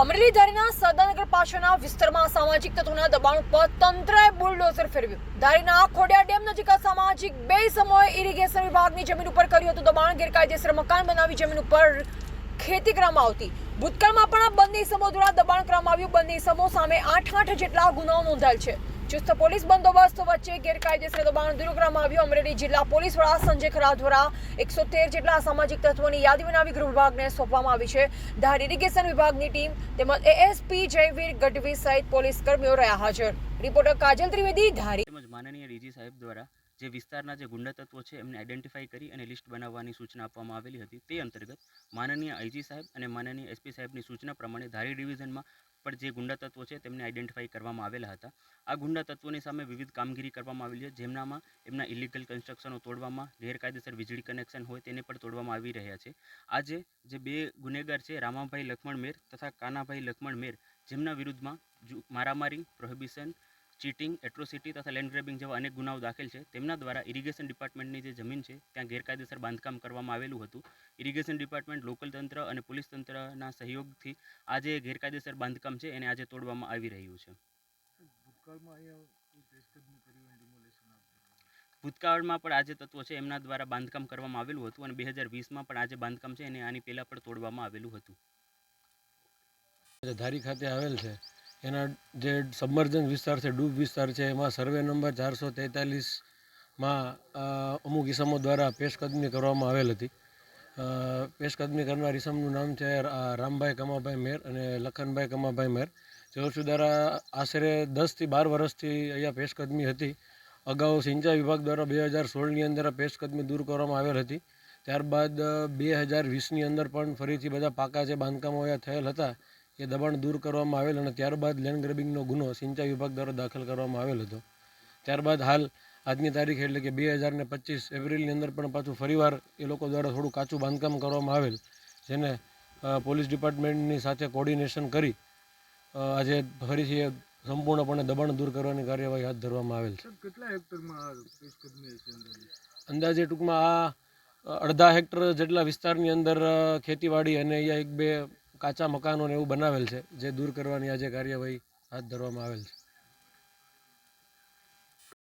અમરેલી ધારીના સદાનગર પાસેના વિસ્તારમાં સામાજિક તત્વોના દબાણ ઉપર તંત્રએ બુલડોઝર ફેરવ્યું। ધારીના ખોડિયા ડેમ નજીક સામાજિક બે સમૂહોએ ઇરિગેશન વિભાગની જમીન ઉપર કર્યું હતું દબાણ। ગેરકાયદેસર મકાન બનાવી જમીન ઉપર ખેતી કરવામાં આવતી। ભૂતકાળમાં પણ આ બંને સમૂહ દ્વારા દબાણ કરવામાં આવ્યું। બંને સમૂહ સામે 8 જેટલા ગુનાઓ નોંધાયેલ છે। ચુસ્ત પોલીસ બંદોબસ્ત વચ્ચે ગેરકાયદેસર દબાણ દૂર કરવામાં આવ્યું। અમરેલી જિલ્લા પોલીસ વડા સંજય ખરા દ્વારા 113 જેટલા અસામાજિક તત્વોની યાદી બનાવી ગૃહ વિભાગને સોંપવામાં આવી છે। ધાર ઇરિગેશન વિભાગની ટીમ તેમજ એએસપી જયવીર ગઢવી સહિત પોલીસ કર્મીઓ રહ્યા હાજર। રિપોર્ટર કાજલ ત્રિવેદી, ધારી। તેમજ માનનીય ડીજી સાહેબ દ્વારા જે વિસ્તારના જે ગુંડા તત્વો છે એમને આઈડેન્ટિફાઈ કરી અને લિસ્ટ બનાવવાની સૂચના આપવામાં આવેલી હતી। તે અંતર્ગત માનનીય આઈજી સાહેબ અને માનનીય એસપી સાહેબની સૂચના પ્રમાણે ધારી ડિવિઝનમાં પણ જે ગુંડા તત્વો છે તેમને આઈડેન્ટિફાઈ કરવામાં આવેલા હતા। આ ગુંડા તત્વોની સામે વિવિધ કામગીરી કરવામાં આવેલી છે, જેમનામાં એમના ઇલીગલ કન્સ્ટ્રક્શનો તોડવામાં, ગેરકાયદેસર વીજળી કનેક્શન હોય તેને પણ તોડવામાં આવી રહ્યા છે। આજે જે બે ગુનેગાર છે, રામાભાઈ લક્ષ્મણ મેર તથા કાનાભાઈ લક્ષ્મણ મેર, જેમના વિરુદ્ધમાં મારામારી, પ્રોહિબિશન, ચીટિંગ, એટ્રોસિટી તથા લેન્ડ ગ્રેબિંગ જેવા અનેક ગુનાઓ દાખલ છે। તેમના દ્વારા ઇરિગેશન ડિપાર્ટમેન્ટની જે જમીન છે ત્યાં ગેરકાયદેસર બાંધકામ કરવામાં આવેલું હતું। ઇરિગેશન ડિપાર્ટમેન્ટ, લોકલ તંત્ર અને પોલીસ તંત્રના સહયોગથી આ જે ગેરકાયદેસર બાંધકામ છે એને આજે તોડવામાં આવી રહ્યું છે। ભૂતકાળમાં પણ આ જે તત્વો છે એમના દ્વારા બાંધકામ કરવામાં આવેલું હતું અને 2020માં પણ આ જે બાંધકામ છે એને આની પહેલાં પણ તોડવામાં આવેલું હતું। ધારી ખાતે આવેલ છે એના જે સબમર્જન વિસ્તાર છે, ડૂબ વિસ્તાર છે, એમાં સર્વે નંબર 443માં અમુક ઇસમો દ્વારા પેશકદમી કરવામાં આવેલ હતી। પેશકદમી કરનાર ઇસમનું નામ છે રામભાઈ કમાભાઈ મેર અને લખનભાઈ કમાભાઈ મેર। જેઓ દ્વારા આશરે 10 થી 12 વર્ષથી અહીંયા પેશકદમી હતી। અગાઉ સિંચાઈ વિભાગ દ્વારા 2016ની અંદર આ પેશકદમી દૂર કરવામાં આવેલ હતી। ત્યારબાદ 2020ની અંદર પણ ફરીથી બધા પાકા જે બાંધકામો અહીંયા થયેલ હતા એ દબાણ દૂર કરવામાં આવેલ અને ત્યારબાદ લેન્ડ ગ્રેબિંગનો ગુનો સિંચાઈ વિભાગ દ્વારા દાખલ કરવામાં આવેલ હતો। ત્યારબાદ હાલ આજની તારીખ એટલે કે 2025 એપ્રિલની અંદર પણ પાછું ફરીવાર એ લોકો દ્વારા થોડું કાચું બાંધકામ કરવામાં આવેલ, જેને પોલીસ ડિપાર્ટમેન્ટની સાથે કોર્ડિનેશન કરી આજે ફરીથી સંપૂર્ણપણે દબાણ દૂર કરવાની કાર્યવાહી હાથ ધરવામાં આવેલ છે। કેટલા હેક્ટરમાં પેશકદમી છે? અંદાજે ટૂંકમાં આ અડધા હેક્ટર જેટલા વિસ્તારની અંદર ખેતીવાડી અને અહીંયા 1-2 કાચા મકાનોને એવું બનાવેલ છે, જે દૂર કરવાની આજે કાર્યવાહી હાથ ધરવામાં આવેલ છે।